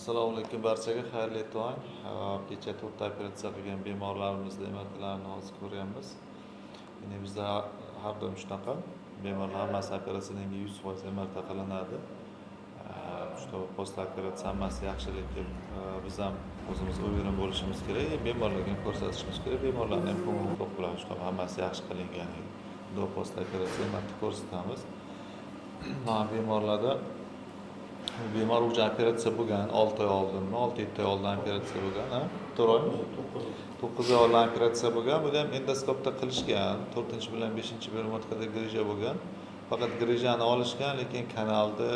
Assalomu alaykum barchaga, xayrli tong. Kecha 4 ta operatsiya qilgan bemorlarimizni MRTlarini hozir ko'ryapmiz. Ya'ni bizda har doim shunaqa bemorlar hammasi operatsiyadan 100% MRT qilinadi. Shu post operatsiya hammasi yaxshi, lekin biz ham o'zimiz o'yinib bo'lishimiz kerak, bemorlarga ko'rsatishimiz kerak. Bemorlarning ham ko'ngli to'q bo'ladi, shunaqa hammasi yaxshi qilinganiga. Do post operatsiya MRT ko'rsatamiz. Bemorlarda bemor уже operatsiya bo'lgan 6 oy oldinmi, 6-7 oy oldin operatsiya bo'lgan, ha? 4 oymi? 9 oy oldin operatsiya bo'lgan. Buni ham endoskopda qilishgan. 4 bilan 5-bölmotkada grija bo'lgan. Faqat grijani olishgan, lekin kanalda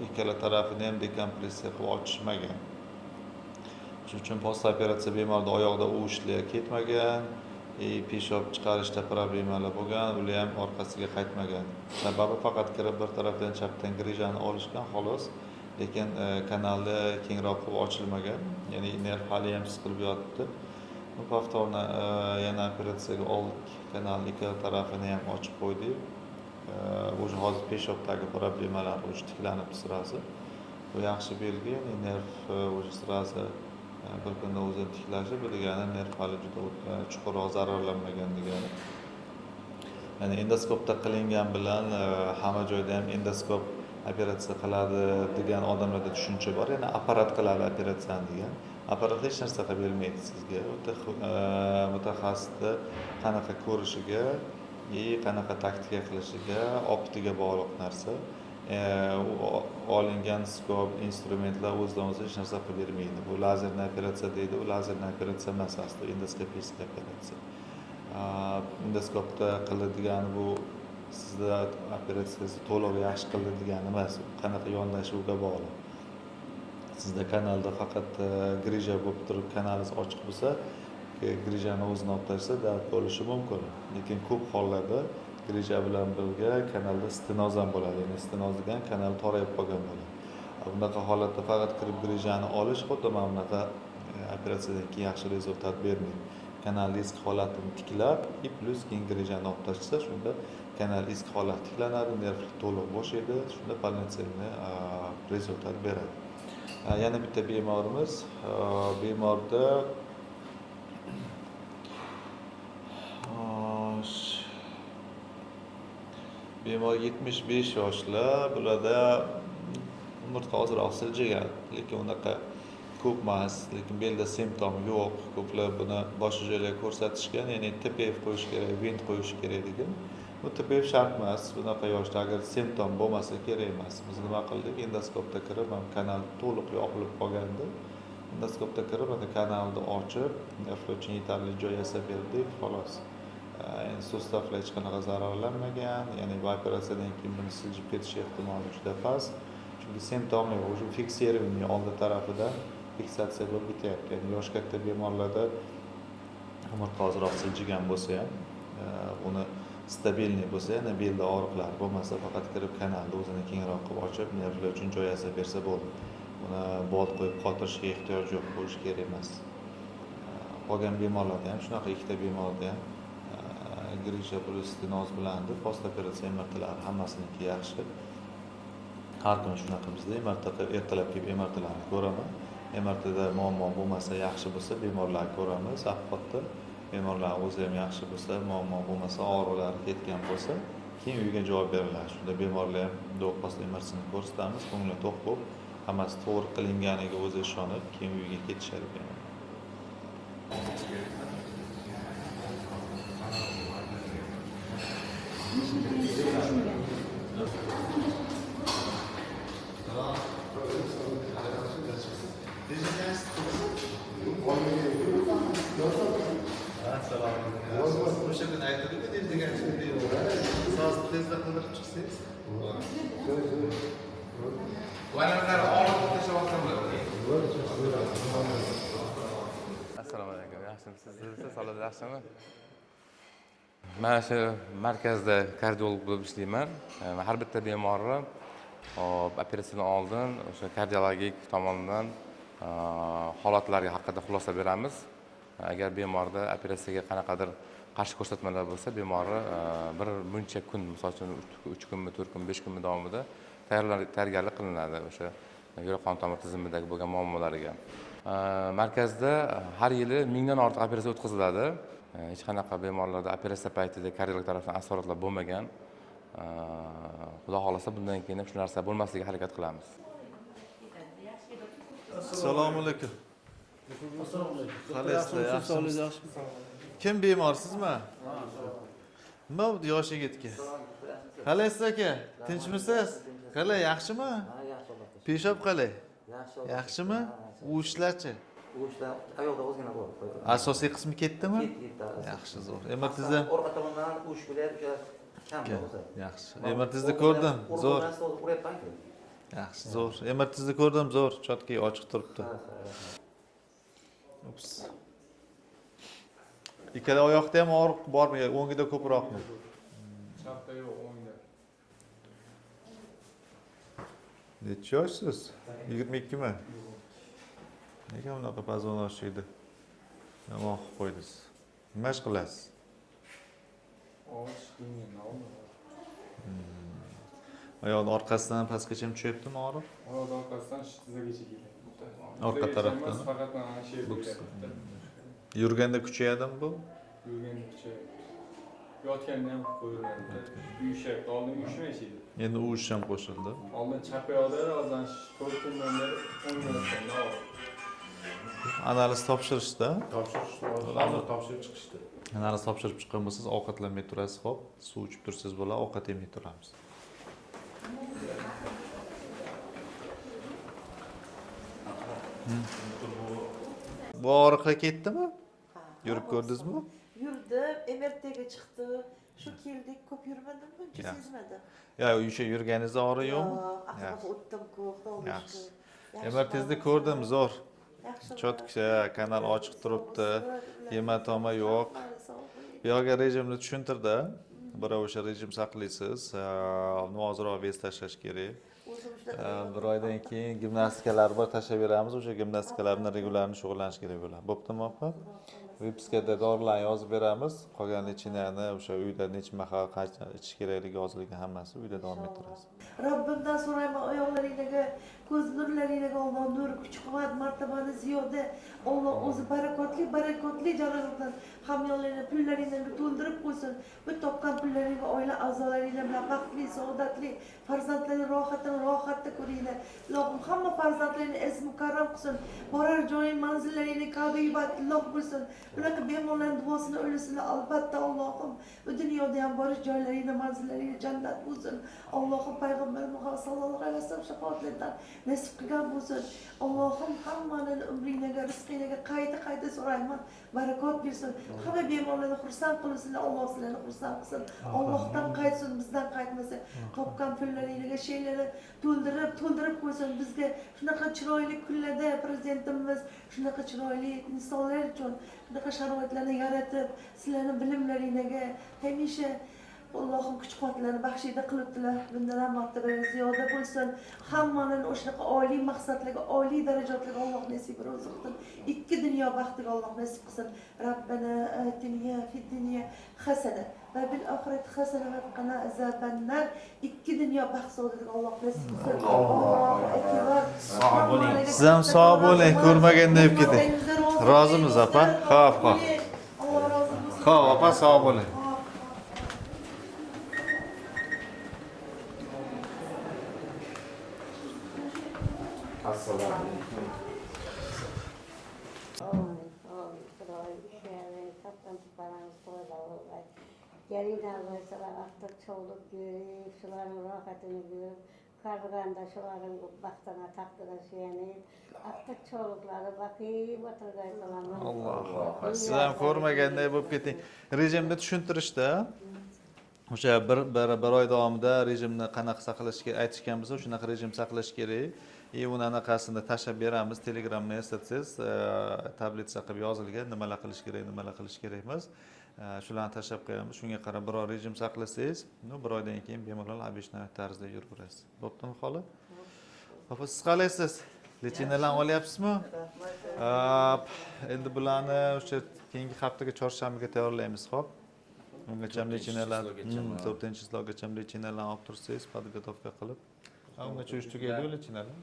ikkala tarafini ham dekompressiya qilib ochishmagan. Shuning uchun post operatsiya bemorda oyoqda uvishlar ketmagan. Peshob chiqarishda problemalar bo'lgan, ular ham orqasiga qaytmagan. Sababi faqat kirib bir tarafdan chapdan grijani olishgan xolos, lekin kanalda kengroq qilib ochilmagan. Ya'ni nerv hali ham siqilib yotibdi. Bu повторно yana operatsiyaga oldik, kanalning ikkala tarafini ham ochib qo'ydik. O'sha hozir peshobdagi problemalar o'sha tiklanib sirasi. Bu yaxshi belgi, ya'ni nerv o'sha sirasi bir kunda o'zini tiklashi, bu degani nerv hali juda chuqurroq zararlanmagan degani. Ya'ni endoskopda qilingan bilan hamma joyda ham endoskop operatsiya qiladi degan odamlarda tushuncha bor. Ya'ni apparat qiladi operatsiyani degan. Apparat hech narsa qilib bermaydi sizga. Mutaxassisni qanaqa ko'rishiga, qanaqa taktika qilishiga, optiga bog'liq narsa. Olingan skop, instrumentlar o'zidan o'zi hech narsa qilib bermaydi. Bu lazerli operatsiya deydi, u lazerli operatsiya emas, aslida endoskopik operatsiya. Endoskopda qilinadigan bu sizda operatsiyasi to'liq yaxshi qildi degani emas, qanaqa yondashuvga bog'liq. Sizda kanalda faqat grija bo'lib turib, kanalingiz ochiq bo'lsa, grijani o'zini olib tashlasa dard bo'lishi mumkin. Lekin ko'p hollarda grija bilan birga kanalda stenoz ham bo'ladi. Ya'ni stenoz degan kanal torayib qolgan bo'ladi. Bunaqa holatda faqat kirib grijani olish xuddi mana bunaqa operatsiyadan keyin yaxshi rezultat bermaydi. Kanal eski holatini tiklab, plus keyin grijani olib tashlasa, shunda kanal eski holati tiklanadi, nerv to'liq bo'shaydi, shunda polnoценный rezultat beradi. Yana bitta bemorimiz, bemorda bemor 75 yoshlar, bularda umurtqa ozroq siljigan, lekin unaqa ko'p emas, lekin belda simptom yo'q. Ko'plar buni boshqa joylarga ko'rsatishgan, ya'ni TPF qo'yish kerak, vent qo'yish kerak degan. Bu TPF shart emas, bunaqa yoshda agar simptom bo'lmasa kerak emas. Biz nima qildik? Endoskopda kirib, kanal to'liq yopilib qolgandi. Endoskopda kirib, kanalni ochib, nerv uchun yetarli joy yasab berdik, xolos. Sustavlar hech qanaqa zararlanmagan, ya'ni bu operatsiyadan keyin buni siljib ketish ehtimoli juda past. Chunki simptom yo'q, o'sha fiksirованный oldi tarafida fiksatsiya bo'lib bityapti. Ya'ni yosh katta bemorlarda umurtqa ozroq siljigan bo'lsa ham, uni stabilniy bo'lsa, yana belda og'riqlar bo'lmasa, faqat kirib kanalni o'zini kengroq qilib ochib, nervlar uchun joy yasab bersa bo'ldi. Buni bolt qo'yib qotirishga ehtiyoj yo'q, qo'yish kerak emas. Qolgan bemorlarda ham shunaqa, ikkita bemorda ham grija plus stenoz bilan post operatsiya MRTlari hammasiniki yaxshi. Har kuni shunaqa bizda MRT ertalab kelib MRTlarni ko'raman. MRTda muammo bo'lmasa, yaxshi bo'lsa bemorlarni ko'ramiz. Ahvolda bemorlar o'zi ham yaxshi bo'lsa, muammo bo'lmasa, og'riqlari ketgan bo'lsa, keyin uyga javob beriladi. Shunda bemorlar ham do'ppost MRTni ko'rsatamiz, ko'ngli to'q bo'lib, hammasi to'g'ri qilinganiga o'zi ishonib, keyin uyga ketishadi bemorlar. O'sha kuni aytdik-ku, degan so'zni tezda qildirib chiqsangiz. Vanalar olib tashlabotganlar. Assalomu alaykum. Yaxshimisiz? Siz salomat yaxshimi? Men shu markazda kardiolog bo'lib ishlayman. Har bitta bemorni operatsiyadan oldin o'sha kardiologik tomondan holatlarga haqida xulosa beramiz. Agar bemorda operatsiyaga qanaqadir qarshi ko'rsatmalar bo'lsa, bemorni bir muncha kun, masalan 3 kunmi, 4 kun, 5 kun davomida tayyorgarlik qilinadi. O'sha yurak qon tomir tizimidagi bo'lgan muammolariga. Markazda har yili 1000 dan ortiq operatsiya o'tkaziladi. Hech qanaqa bemorlarda operatsiya paytida kardiolog tomonidan asoratlar bo'lmagan. Xudo xolasa bundan keyin ham shu narsa bo'lmasligiga harakat qilamiz. Assalomu alaykum. Qalaysiz? Yaxshimisiz? Kim bemor, sizmi? Nima bu yosh yigitga? Qalaysiz aka? Tinchmisiz? Qalay, yaxshimi? Peshob qalay? Yaxshimi? U ishlarchi? U ishlar ayoqda ozgina bor. Asosiy qismi ketdimi? Ketdi. Yaxshi, zo'r. MRTda orqa tomondan uch bilan o'sha kam bo'lsa. yaxshi. MRTda ko'rdim, zo'r. Uryapman-ku. Yaxshi, zo'r. MRTda ko'rdim, zo'r. Chotki ochiq turibdi. Ups. Ikkala oyoqda ham og'riq bormi? O'ngida ko'proqmi? Chapda yo'q, o'ngda. Necha yoshsiz? 22 mi? Nega bunaqa pazon oshiydi? Nima qilib qo'ydingiz? Nima ish qilasiz? Osh qiyin, nima? Oyoqning orqasidan pastgacha tushyaptimi og'riq? Oyoq orqasidan tizzagacha keladi. Orqa tarafdan. Faqat mana shu yerda. Yurganda kuchayadimi bu? Yurganda kuchayadi. Yotganda ham qo'yiladi. Uyushayapti. Oldin uyushmaychi edi. Endi u ish ham qo'shildi. Oldin chap oyoqda hozir 4 kundan beri 10 kundan og'riq. Analiz topshirishda. Hozir topshirib chiqishdi. Analiz topshirib chiqqan bo'lsangiz, ovqatlanmay turasiz, xo'p. Suv ichib tursangiz bo'ladi, ovqat yemay turamiz. Bu og'riqlar ketdimi? Yurib ko'rdingizmi? Yurdim, MRTga chiqdi. Shu keldik, ko'p yurmadim, buncha sezmadim. Ya, o'sha yurganingizda og'riq yo'qmi? Aqlga o'tdim-ku, Yaxshi. MRTda ko'rdim, zo'r. Yaxshi. Cho'tka, kanal ochiq turibdi. Hematoma yo'q. Bu yoqqa rejimni tushuntirdi. Birov o'sha rejim saqlaysiz, ozroq vес tashlash kerak. Bir oydan keyin gimnastikalar bor, tashlab beramiz. O'sha gimnastikalarni regularni shug'ullanish kerak bo'ladi. Bo'ptimi, opa? Vipiskada dorilarni yozib beramiz. Qolgan lichinani o'sha uyda necha mahal qancha ichish kerakligi yozilgan hammasi uyda davom ettirasiz. Robbimdan so'rayman, oyoqlaringizga, ko'z nurlaringizga Alloh nur, kuch-quvvat, martabani ziyoda, Alloh o'zi barakotli janobidan hamyonlarni, pullaringizga to'ldirib qo'ysin. Bu topgan pullaringiz oila a'zolaringiz bilan baxtli, saodatli, farzandlarni rohatda ko'ringlar. Allohim hamma farzandlarni ismi karam qilsin. Borar joying, manzillaringni kavbaybatliq bo'lsin. Bunaqa bemorlarning duosini o'ylasizlar, albatta Allohim. Bu dunyoda ham borish joylaringni, manzillaringni jannat bo'lsin. Allohim payg'ambar Muhammad sallallohu alayhi vasallam shafoatlardan nasib qilgan bo'lsin. Allohim hammaning umringizga, rizqingizga qayta so'rayman. Barakot bersin. Hamma bemorlarni xursand qilsinlar, Alloh sizlarni xursand qilsin. Allohdan qaytsin, bizdan qaytmasin. Qopgan pullaringizga sheylarni to'ldirib qo'ysin. Bizga shunaqa chiroyli kunlarda prezidentimiz shunaqa chiroyli insonlar uchun shunaqa sharoitlarni yaratib, sizlarni bilimlaringizga hamisha Allohim kuch-quvvatlarni baxshida qilibdilar. Bundan ham martabaga ziyoda bo'lsin. Hammaning o'shaqa oliy maqsadlarga, oliy darajatlarga Alloh nasib rozqilsin. Ikki dunyo baxtiga Alloh nasib qilsin. Rabbana atina fid dunya hasana va bil oxirati hasana va qina azabannar. Ikki dunyo baxt saodatiga Alloh nasib qilsin. Allohu akbar. Sog' bo'ling. Siz ham sog' bo'ling, ko'rmaganda deb keting. Rozimiz, opa? Xo'p. Alloh rozi bo'lsin. Xo'p, opa, sog' bo'ling. Assalomu alaykum. Gelinler mesela artık çoğuluk görüp, şuların rahatını görüp, karganda şuların baktana taktıra şeyini, artık çoğulukları bakıp oturgaysalar. Alloh. Siz ham ko'rmaganday bo'lib keting. Rejimni tushuntirishda o'sha bir oy davomida rejimni qanaqa saqlash kerak aytishgan bo'lsa, shunaqa rejim saqlash kerak. Uni anaqasini tashlab beramiz. Telegramni eslatsangiz, tablitsa qilib yozilgan, nimalar qilish kerak emas. Shularni tashlab qo'yamiz. Shunga qarab biror rejim saqlasangiz, bir oydan keyin bemalol обычный tarzda yuraverasiz. Bo'ptimi, xola? Opa, siz qalaysiz? Lechinalarni olyapsizmi? Endi bularni o'sha keyingi haftaga chorshanbaga tayyorlaymiz, xo'p? Ungacha lechinalar 4-sloggacha lechinalarni olib tursangiz, podgotovka qilib. Ungacha 3 tugaydi lechinalar.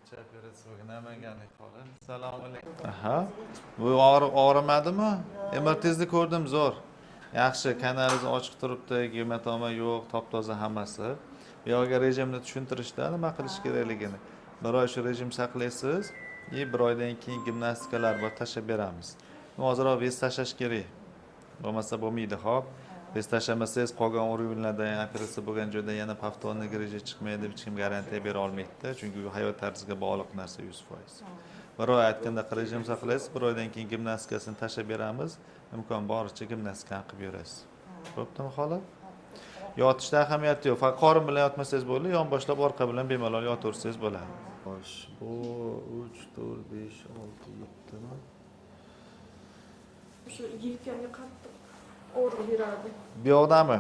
Assalomu alaykum. Aha. Bu og'rimadimi? MRT'ni ko'rdim zo'r. Yaxshi, kanalingiz ochiq turibdi, gematoma yo'q, top-toza hammasi. Bu yerga rejimni tushuntirishda nima qilish kerakligini. Bir oy shu rejim saqlaysiz, bir oydan keyin gimnastikalar bor tashlab beramiz. Hozirroq vez tashlash kerak. Bo'lmasa bo'lmaydi, xo'p. Vez tashlamasangiz qolgan o'rinlarda operatsiya bo'lgan joyda yana повторный grija chiqmaydi deb hech kim garantiya bera olmaydi, chunki bu hayot tarziga bog'liq narsa 100%. Bir oy aytganda rejim saqlaysiz, bir oydan keyin gimnastikasini tashlab beramiz, imkon boricha gimnastikani qilib yurasiz. Bo'ptimi xolos? Yotishda ahamiyati yo'q. Faqat qorin bilan yotmasangiz bo'ldi, yon boshlab orqa bilan bemalol yotaversangiz bo'ladi. Xo'sh, bu 3, 4, 5, 6, 7 mi? Shu yelkamga qattiq og'riq beradi. Bu yoqdami?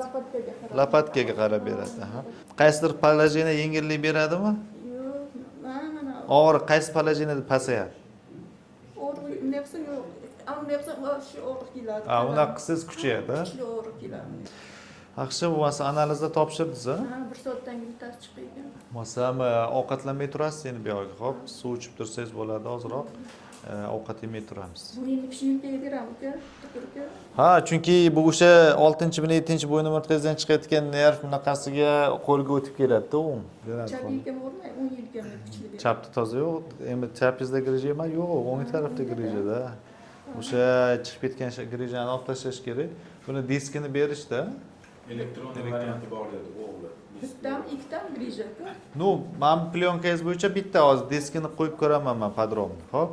Lapatkaga qarab. Lapatkaga qarab beradi. Qaysidir положение yengillik beradimi? Yo'q, mana Og'riq qaysi положениеda pasayadi? og'riq nafsi yo'q. Ammo nafsi shu og'riq keladi. Unaqa qilsangiz kuchayadi. Kuchli og'riq keladi. Yaxshi, bo'lmasa analizda topshirdingiz, a? Bir soatdan keyin test chiqaygan. Bo'lsam ovqatlanmay turasiz endi bu yoqqa, xo'p, suv ichib tursangiz bo'ladi ozroq. Ovqat yemay turamiz. Bu endi kishi yelkaga beramizku, tukurga. Ha, chunki bu o'sha 6-bilan 7-bo'yin o'rtasidan chiqayotgan nerv bunaqasiga qo'lga o'tib keladi-da u. Chap yelkam o'rmay, o'ng yelkamga kuchli beradi. Chapda toza yo'q, endi chapingizda grija emas, yo'q, o'ng tarafda grijada. O'sha chiqib ketgan grijani olib tashlash kerak. Buni diskini berishda. Elektron varianti bor dedi o'g'li. Bittadan, ikkidan grijaku. Ну, men plyonkangiz bo'yicha bitta hozir diskini qo'yib ko'raman men podrobni, xo'p?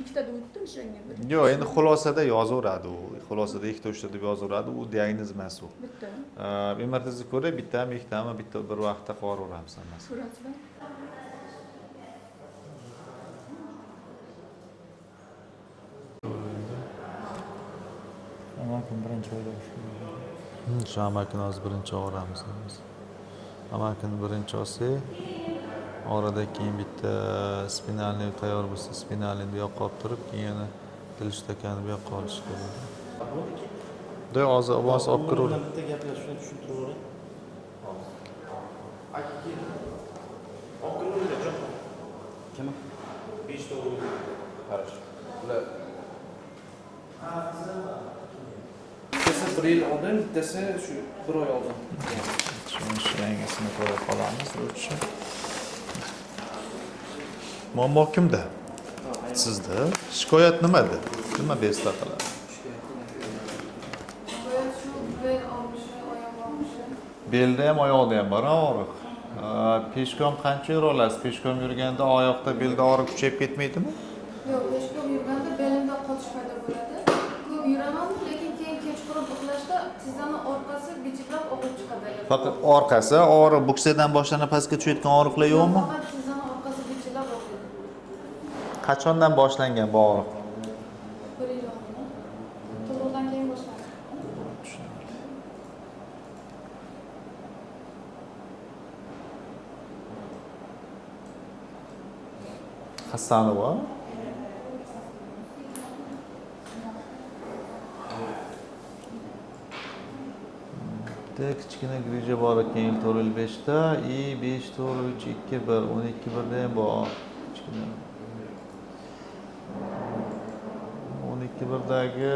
Ikkitada o'tdi o'shanga bir. Yo'q, endi xulosada yozaveradi u. Xulosada ikkita uchta deb yozaveradi, u diagnoz emas u. Bitta. MRTni ko'ra bittami, ikkitami, bitta bir vaqtda qilib hammasi. Ko'rasizlar. Amakim birinchi oyda shu amakini hozir birinchi olamiz. Amakini birinchi olsak, orada keyin bitta spinalniy tayyor bo'lsa, spinalni bu yoqqa olib turib, keyin dil shtakani bu yoqqa olish kerak. Do'y hozir ovoz olib kiraver. Bitta gaplashishni tushuntiravering. Olib kiraver. Kim? 5 ta qarash. Ular bittasi 1 yil oldin, bittasi shu 1 oy oldin. Shu yangisini ko'rib qolamiz uchun. Muammo kimda? Sizda. Shikoyat nimada? Nima bezda qiladi? Belda ham, oyoqda ham bor og'riq. Peshkom qancha yura olasiz? Peshkom yurganda oyoqda, belda og'riq kuchayib ketmaydimi? Yo'q, peshkom yurganda belimda qotish paydo bo'ladi. Ko'p yuraman, lekin keyin kechqurun uxlashda tizzani orqasi bichiklab og'rib chiqadi. Faqat orqasi, og'riq buksadan boshlanib pastga tushayotgan og'riqlar yo'qmi? Faqat tizzani orqasi bichiklab og'riydi. Qachondan boshlangan bu og'riq? 1 yil oldin. Tug'ruqdan keyin boshlandi. Hassani bor. Bitta kichkina grija bor ekan 5 ta, 5 4 3 2 1 12 birda ham bor. Kichkina. 12 birdagi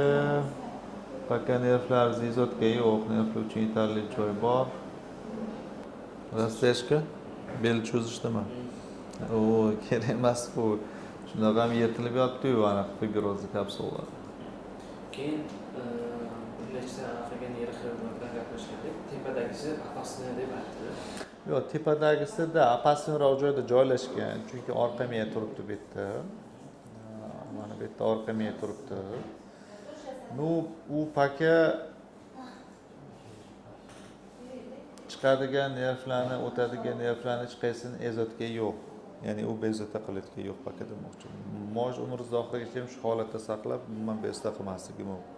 paka nervlar zizotka yo'q, nervlar uchun yetarli joy bor. Rastashka bel cho'zishdimi? O, kerak emas bu. Shunaqa ham yetilib yotdi-yu, ana fibrozni kapsula. Keyin birlashsa qilgan yeri xizmatdan gaplashgandik. Tepadagisi apasni deb aytdi. Yo'q, tepadagisida apasniroq joyda joylashgan, chunki orqa miya turibdi bu yerda. Mana bu yerda orqa miya turibdi. Nu, u paka chiqadigan nervlarni, o'tadigan nervlarni hech qaysini ezotga yo'q. Ya'ni u bezovta qilayotgan yo'q paka demoqchi. Moj umringiz oxirigacha ham shu holatda saqlab, umuman bezovta qilmasligi mumkin.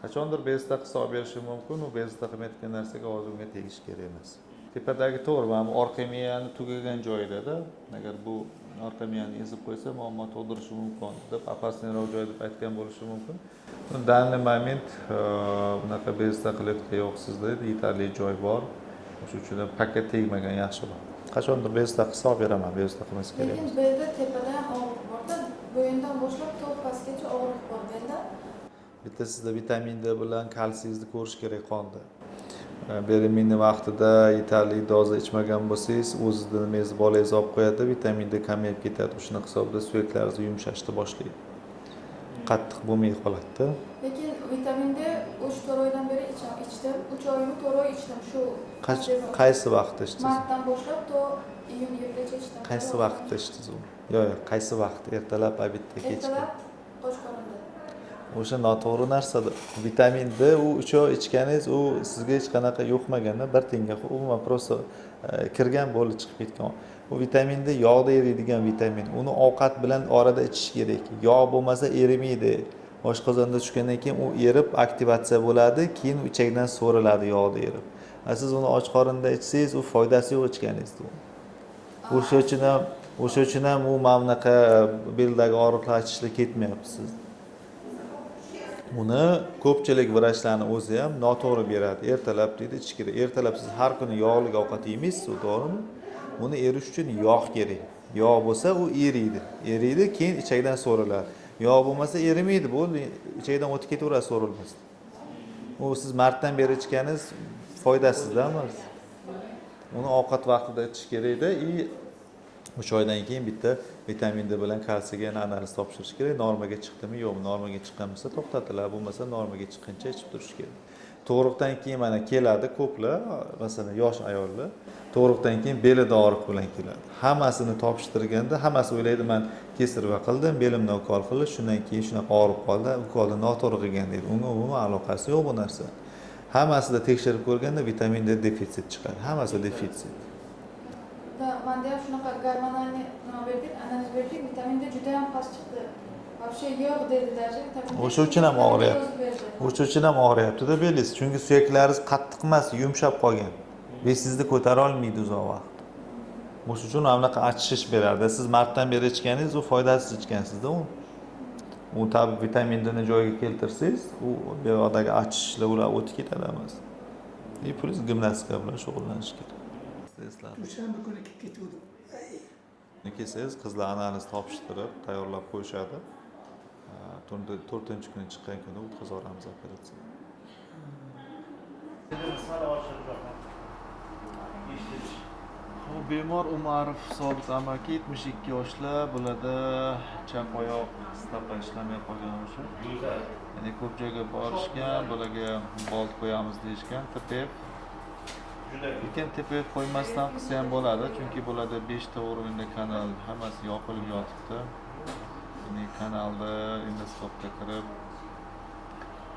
Qachondir bezovta qilib olib berishi mumkin, u bezovta qilmayotgan narsaga hozir unga tegish kerak emas. Tepadagi to'g'ri, mana bu orqa miyani tugagan joyida-da, agar bu orqa miyani ezib qo'ysa, muammo tug'dirishi mumkin deb apasniroq joy deb aytgan bo'lishi mumkin. Danli moment bunaqa bezovta qilayotgan yo'q sizda, yetarli joy bor. Shuning uchun paka tegmagan yaxshiroq. Qachondir bevosita hisob beraman, bevosita qilmasa kerak. Lekin belda tepada ham og'riq borda, bo'yindan boshlab to pastgacha og'riq bor belda. Bitta sizda vitamin D bilan kalsiyingizni ko'rish kerak qonda. Bereminni vaqtida yetarli doza ichmagan bo'lsangiz, o'zizni nimangizni bolangiz olib qo'yadi, vitamin D kamayib ketadi. Shuna hisobda suyaklaringiz yumshashni boshlaydi. Qattiq bo'lmay qoladi. Lekin vitamin D 3-4 oydan beri ichdim. 3 oymi 4 oy ichdim. Shu Qaysi vaqtda ichdingiz? martdan boshlab to iyun yilgacha ichdim. Qaysi vaqtda ichdingiz uni? Yo'q, qaysi vaqt? Ertalab, obedda, kechki. Ertalab qo'shqorinda. O'sha noto'g'ri narsadir. Vitamin D u 3 oy ichganingiz, u sizga hech qanaqa yo'qmaganda, bir tenga umuman prosta kirgan bo'lib chiqib ketgan. Bu vitamin D yog'da eriydigan vitamin. Uni ovqat bilan orada ichish kerak. Yog' bo'lmasa erimaydi. Oshqozonda tushgandan keyin u erib aktivatsiya bo'ladi, keyin ichakdan so'riladi yog'da erib. Siz uni och qorinda ichsangiz, u foydasi yo'q ichganingizda. O'sha uchun ham u mana bunaqa beldagi og'riqlar ichishda ketmayapti siz. Uni ko'pchilik vrachlarning o'zi ham noto'g'ri beradi. Ertalab deydi ichish kerak. Ertalab siz har kuni yog'li ovqat yeymaysiz, to'g'rimi? Uni erish uchun yog' kerak. Yog' bo'lsa u eriydi. Eriydi, keyin ichakdan so'riladi. Yog' bo'lmasa erimaydi, bu ichakdan o'tib ketaveradi so'rilmasdan. U siz martdan beri ichganingiz foydasizda emas. Uni ovqat vaqtida ichish kerak-da, 3 oydan keyin bitta vitamin D bilan kalsiyga analiz topshirish kerak. Normaga chiqdimi, yo'qmi? Normaga chiqqan bo'lsa to'xtatiladi, bo'lmasa normaga chiqqancha ichib turish kerak. Tug'ruqdan keyin mana keladi ko'plar, masalan, yosh ayollar tug'ruqdan keyin belida og'riq bilan keladi. Hammasini topshirganda, hammasi o'ylaydi, men kesirva qildim, belimdan ukol qildi, shundan keyin shunaqa og'rib qoldi, ukolni noto'g'ri qilgan deydi. Unga umuman aloqasi yo'q bu narsa. Hammasida tekshirib ko'rganda vitamin D defitsit chiqadi. Hammasi defitsit. Manda ham shunaqa gormonalniy nima berdik, analiz berdik, vitamin D juda ham past chiqdi. Вообще yo'q dedi даже. O'sha uchun ham og'riyapti. O'sha uchun ham og'riyapti-da belingiz. Chunki suyaklaringiz qattiq emas, yumshab qolgan. Besingizni ko'tara olmaydi uzoq vaqt. O'sha uchun mana bunaqa achishish beradi. Siz martdan beri ichganingiz, u foydasiz ichgansizda u. U tabi vitamin D'ni joyiga keltirsangiz, u bu yoqdagi achishlar ular o'tib ketadi emas. Plus gimnastika bilan shug'ullanish kerak. Dushanba kuni ketuvdim. Kelsangiz, qizlar analiz topshirib, tayyorlab qo'yishadi. 4-kuni chiqqan kuni o'tkazoramiz operatsiya. Bemor Umarov Sobit amaki 72 yoshlar, bularda chap oyoq stopa ishlamay qolgan o'sha. Ya'ni ko'p joyga borishgan, bularga bolt qo'yamiz deyishgan, TPF. Lekin TPF qo'ymasdan qilsa ham bo'ladi, chunki bularda 5 ta o'rinda kanal hammasi yopilib yotibdi. Ya'ni kanalda endoskopga kirib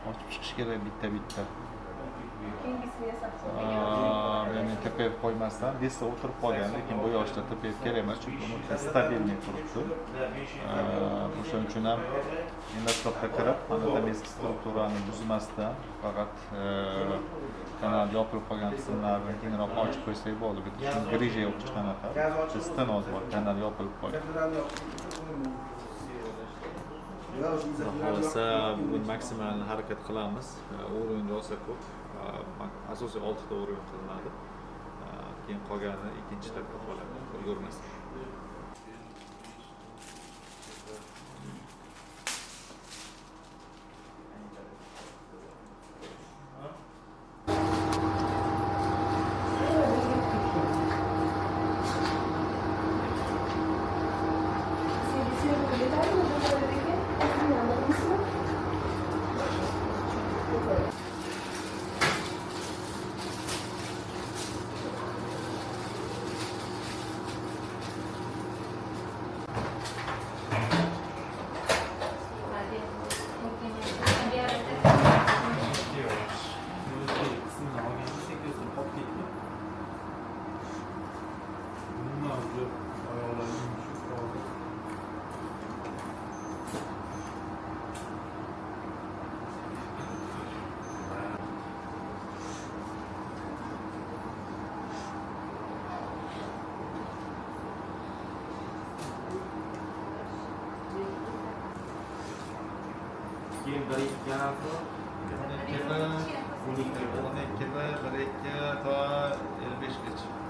ochib chiqish kerak bitta-bitta. Ya'ni TPF qo'ymasdan desa o'tirib qolgan, lekin bu yoshda TPF kerak emas, chunki uni stabilniy turibdi. O'shaning uchun ham endoskopga kirib, anatomik strukturani buzmasdan faqat kanal yopilib qolgan qismlarni keyinroq ochib qo'ysak bo'ldi. Bitta grija yo'q hech qanaqa. Stenoz bor, kanal yopilib qolgan. Xohlasa maksimal harakat qilamiz. O'rin rosa ko'p. Asosiy 6 ta o'rin qilinadi. Keyin qolgani ikkinchi etapda qoladi. Ulgurmasdan. Keyin 1-2 hafta 12 ta 1-2 to 55 gacha.